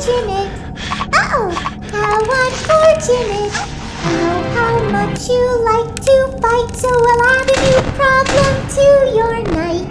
unfortunate. Uh-oh, how unfortunate. I know how much you like to fight, so I'll add a new problem to your night.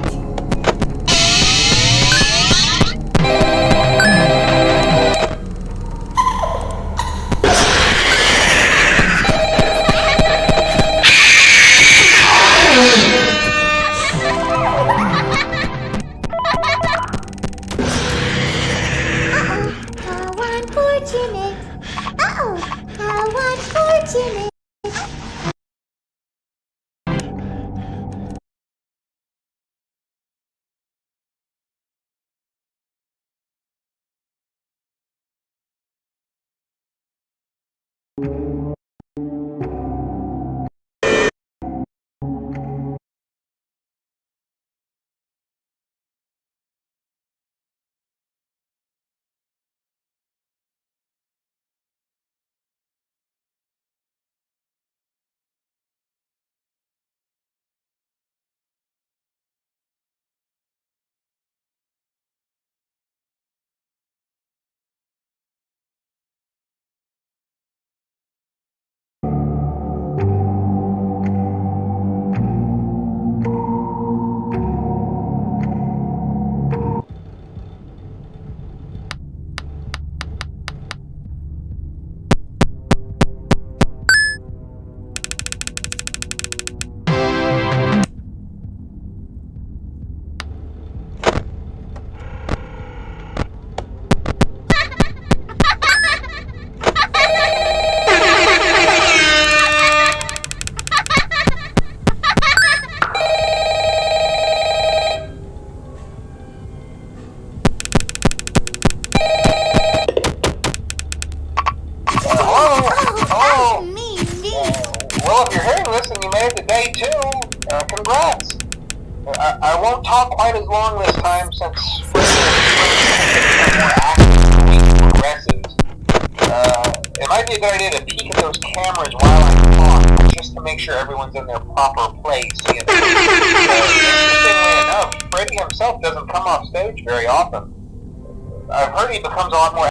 Uh-oh, how unfortunate. Well, if you're hearing this and you made it to day 2, congrats. I won't talk quite as long this time since progresses. It might be a good idea to peek at those cameras while I talk, just to make sure everyone's in their proper place. Interestingly enough, Freddy himself doesn't come off stage very often. I've heard he becomes a lot more.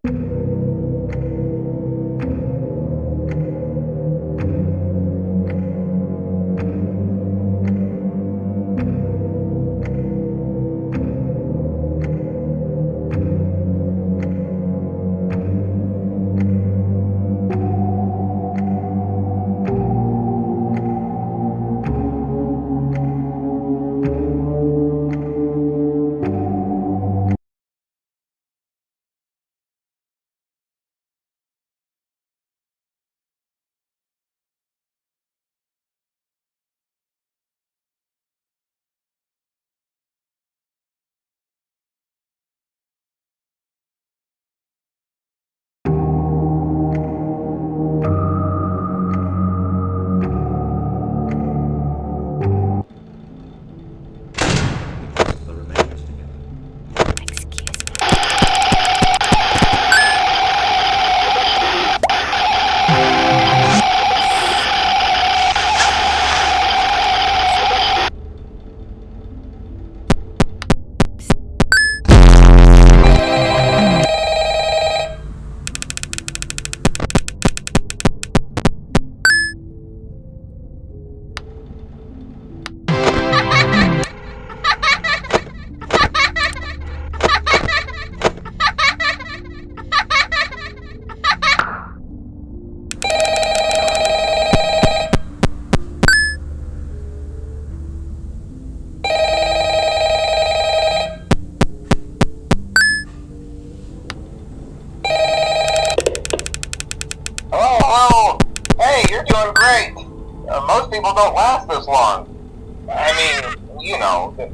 Doing great. Most people don't last this long. I mean,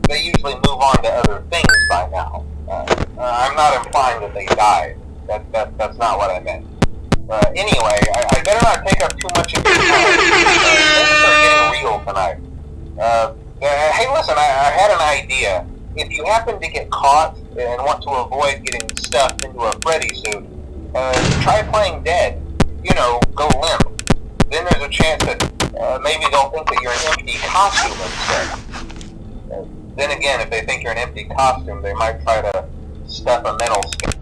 they usually move on to other things by now. I'm not implying that they died. That's not what I meant. Anyway, I better not take up too much of your time. Things are getting real tonight. Hey, listen, I had an idea. If you happen to get caught and want to avoid getting stuffed into a Freddy suit, try playing dead. Go limp. Then there's a chance that maybe they'll think that you're an empty costume instead. Then again, if they think you're an empty costume, they might try to stuff a metal skin.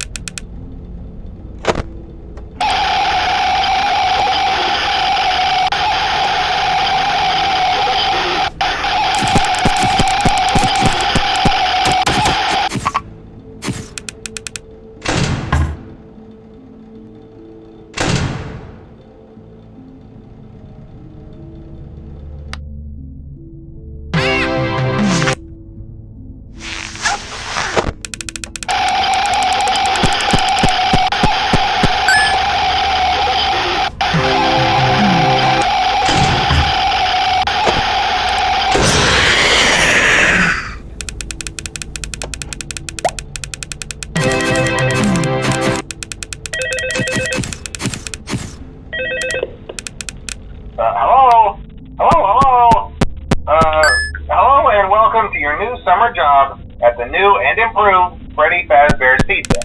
summer job at the new and improved Freddy Fazbear's Pizza.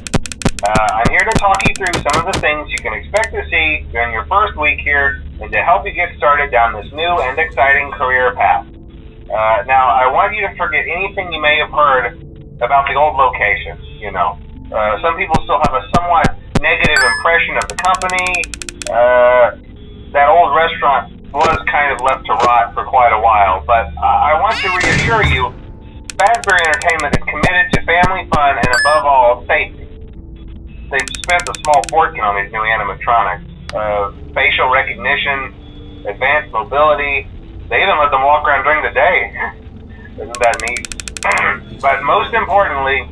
I'm here to talk you through some of the things you can expect to see during your first week here and to help you get started down this new and exciting career path. Now, I want you to forget anything you may have heard about the old location, you know. Some people still have a somewhat negative impression of the company. That old restaurant was kind of left to rot for quite a while, but I want to reassure you, Fazbear Entertainment is committed to family fun and above all, safety. They've spent a small fortune on these new animatronics. Facial recognition, advanced mobility. They even let them walk around during the day. Isn't that neat? But most importantly,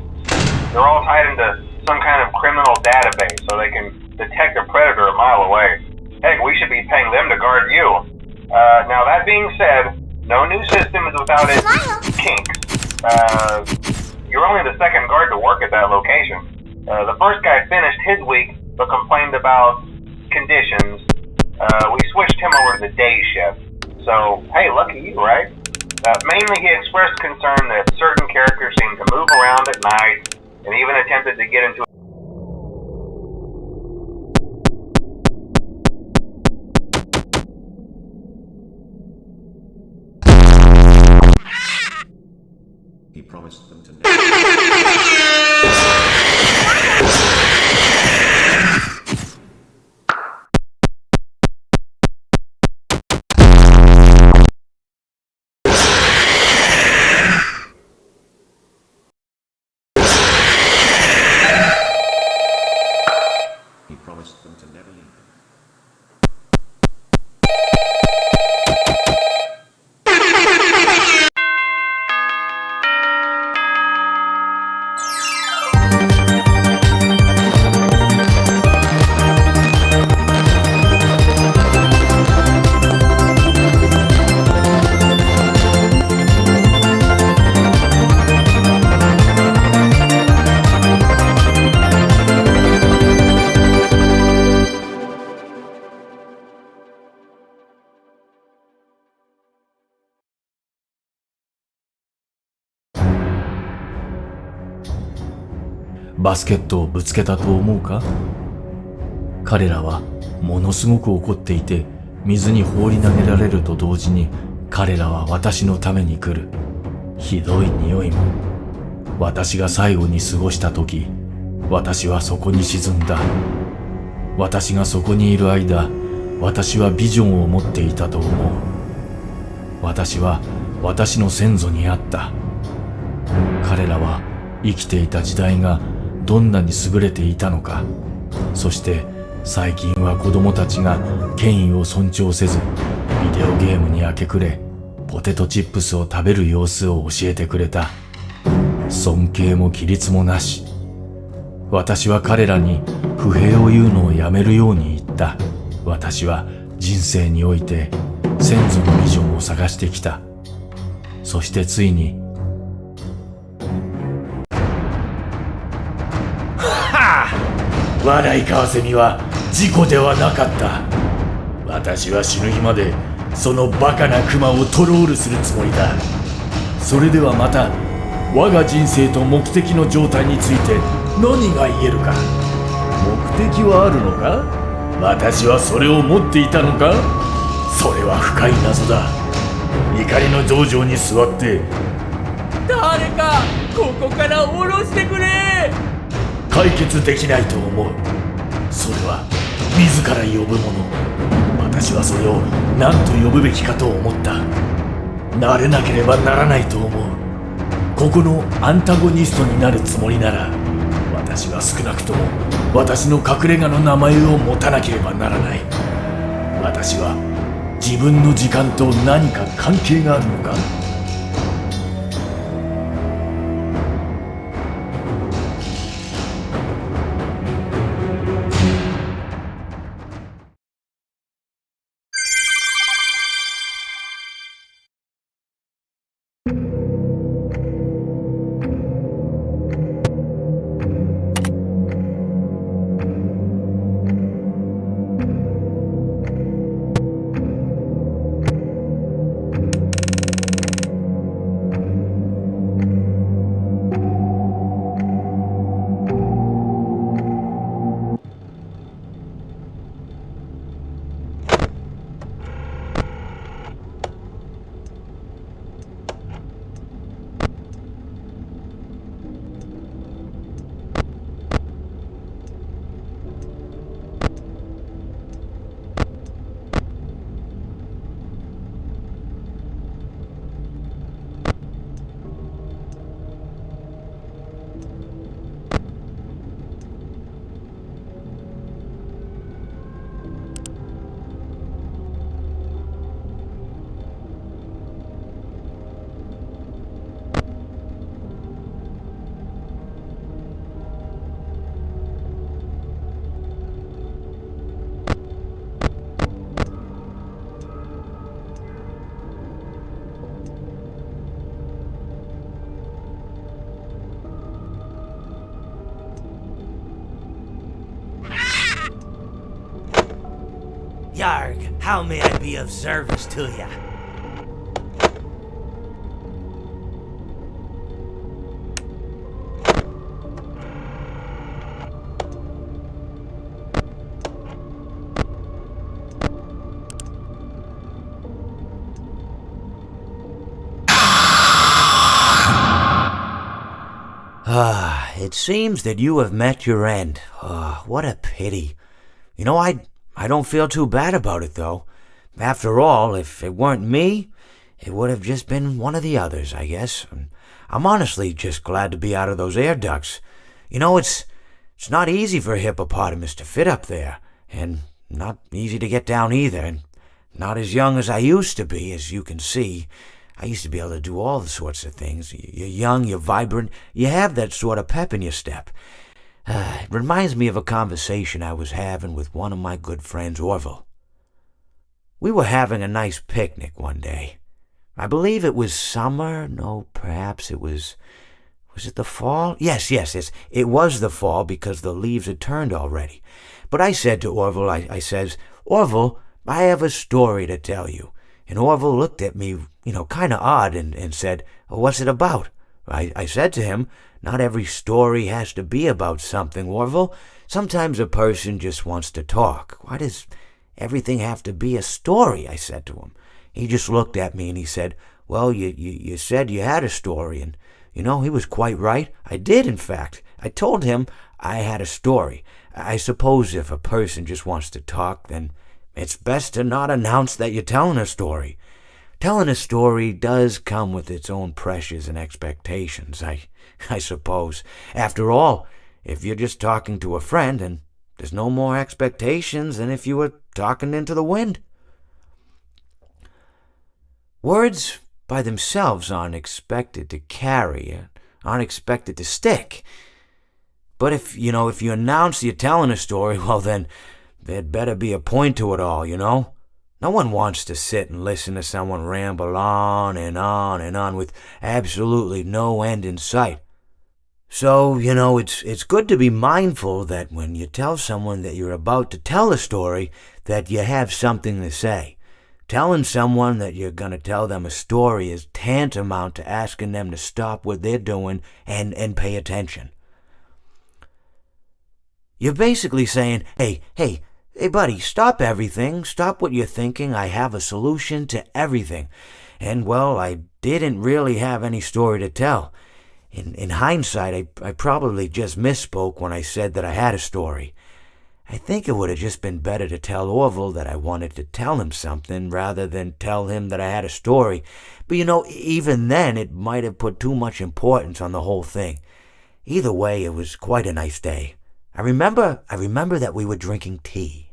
they're all tied into some kind of criminal database so they can detect a predator a mile away. Heck, we should be paying them to guard you. Now that being said, no new system is without its kinks. You're only the second guard to work at that location. The first guy finished his week but complained about conditions. We switched him over to the day shift. So, hey, lucky you, right? Mainly he expressed concern that certain characters seemed to move around at night and even attempted to get into He promised them to never. He promised them to never leave him.バスケットをぶつけたと思うか？彼らはものすごく怒っていて、水に放り投げられると同時に彼らは私のために来る。ひどい匂いも。私が最後に過ごした時、私はそこに沈んだ。私がそこにいる間、私はビジョンを持っていたと思う。私は私の先祖に会った。彼らは生きていた時代がどんなに優れていたのか。そして最近は子供たちが権威を尊重せず、ビデオゲームに明け暮れ、ポテトチップスを食べる様子を教えてくれた。尊敬も規律もなし。私は彼らに不平を言うのをやめるように言った。私は人生において先祖のビジョンを探してきた。そしてついに笑いカワセミは事故ではなかった。私は死ぬ日までそのバカなクマをトロールするつもりだ。それではまた我が人生と目的の状態について何が言えるか。目的はあるのか？私はそれを持っていたのか？それは深い謎だ。怒りの道場に座って、誰かここから下ろしてくれ。解決できないと思う。それは自ら呼ぶもの。私はそれを何と呼ぶべきかと思った。なれなければならないと思う。ここのアンタゴニストになるつもりなら、私は少なくとも私の隠れ家の名前を持たなければならない。私は自分の時間と何か関係があるのか？ Yarg, how may I be of service to ya? It seems that you have met your end. What a pity. You know, I don't feel too bad about it, though. After all, if it weren't me, it would have just been one of the others, I guess. I'm honestly just glad to be out of those air ducts. You know, it's not easy for a hippopotamus to fit up there, and not easy to get down either, and not as young as I used to be, as you can see. I used to be able to do all the sorts of things. You're young, you're vibrant, you have that sort of pep in your step. It reminds me of a conversation I was having with one of my good friends, Orville. We were having a nice picnic one day. I believe it was summer. No, perhaps it was it the fall? Yes. It was the fall because the leaves had turned already. But I said to Orville, I says, Orville, I have a story to tell you. And Orville looked at me, kind of odd and said, what's it about? I said to him, not every story has to be about something, Orville. Sometimes a person just wants to talk. Why does everything have to be a story? I said to him. He just looked at me and he said, well, you said you had a story. And, he was quite right. I did, in fact. I told him I had a story. I suppose if a person just wants to talk, then it's best to not announce that you're telling a story. Telling a story does come with its own pressures and expectations, I suppose. After all, if you're just talking to a friend, and there's no more expectations than if you were talking into the wind. Words by themselves aren't expected to carry, aren't expected to stick. But if you announce you're telling a story, well then, there'd better be a point to it all, No one wants to sit and listen to someone ramble on and on and on with absolutely no end in sight. So, it's good to be mindful that when you tell someone that you're about to tell a story, that you have something to say. Telling someone that you're going to tell them a story is tantamount to asking them to stop what they're doing and pay attention. You're basically saying, hey, buddy, stop everything. Stop what you're thinking. I have a solution to everything. And, well, I didn't really have any story to tell. In hindsight, I probably just misspoke when I said that I had a story. I think it would have just been better to tell Orville that I wanted to tell him something rather than tell him that I had a story. But, even then, it might have put too much importance on the whole thing. Either way, it was quite a nice day. I remember that we were drinking tea.